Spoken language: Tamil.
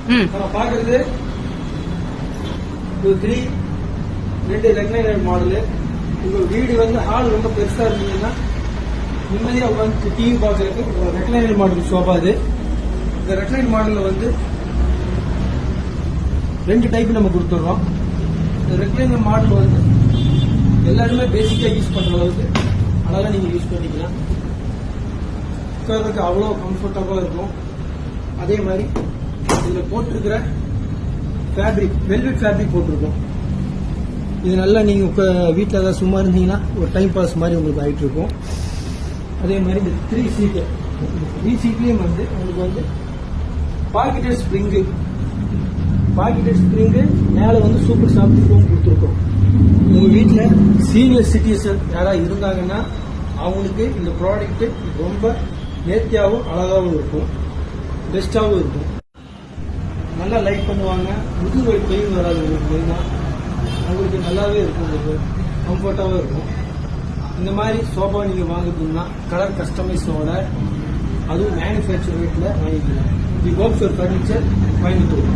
நம்ம பாக்குறது ஒரு 2 ரெக்லைனர் மாடலு. உங்க வீடு வந்து ஹால் ரொம்ப பெருசா இருந்தீங்கன்னா நிம்மதியா உட்காந்து டிவி பாக்குறதுக்கு ரெக்லைனர் மாடல் சோஃபா இது. இந்த ரெக்லைனர் மாடல்ல வந்து 2 டைப் நம்ம கொடுத்துடுறோம். இந்த ரெக்லைனர் மாடல் வந்து எல்லாருமே பேசிக்கா யூஸ் பண்ற அளவுக்கு அழகா நீங்க யூஸ் பண்ணிக்கலாம். உட்கார்றதுக்கு அவ்வளவு கம்ஃபர்டபுளா இருக்கும். அதே மாதிரி இதுல போட்டிருக்கிற ஃபேப்ரிக் வெல்வெட் ஃபேப்ரிக் போட்டிருக்கோம். இது நல்லா நீங்க வீட்டில் ஏதாவது சும்மா இருந்தீங்கன்னா ஒரு டைம் பாஸ் மாதிரி உங்களுக்கு ஆயிட்டு இருக்கும். அதே மாதிரி இந்த 3 சீட்லயும் வந்து உங்களுக்கு வந்து பாக்கெட்டட் ஸ்ப்ரிங்கு மேல வந்து சூப்பர் சாஃப்ட் ஃபோம் கொடுத்துருக்கோம். உங்க வீட்டில் சீனியர் சிட்டிசன் யாராவது இருந்தாங்கன்னா அவங்களுக்கு இந்த ப்ராடக்ட் ரொம்ப நேர்த்தியாகவும் அழகாகவும் இருக்கும், பெஸ்டாகவும் இருக்கும். நல்லா லைக் பண்ணுவாங்க. முதுகு பெயின் வராது உங்களுக்கு. மெயினா உங்களுக்கு நல்லாவே இருக்கும், உங்களுக்கு கம்ஃபர்டாகவும் இருக்கும். இந்த மாதிரி சோஃபா நீங்க வாங்குறதுன்னா கலர் கஸ்டமைஸோட அதுவும் மேனுஃபேக்சர் ரேட்ல வாங்கிக்கலாம். தி ஹோப்ஸ் ஃபர்னிச்சர் கோயம்புத்தூர்.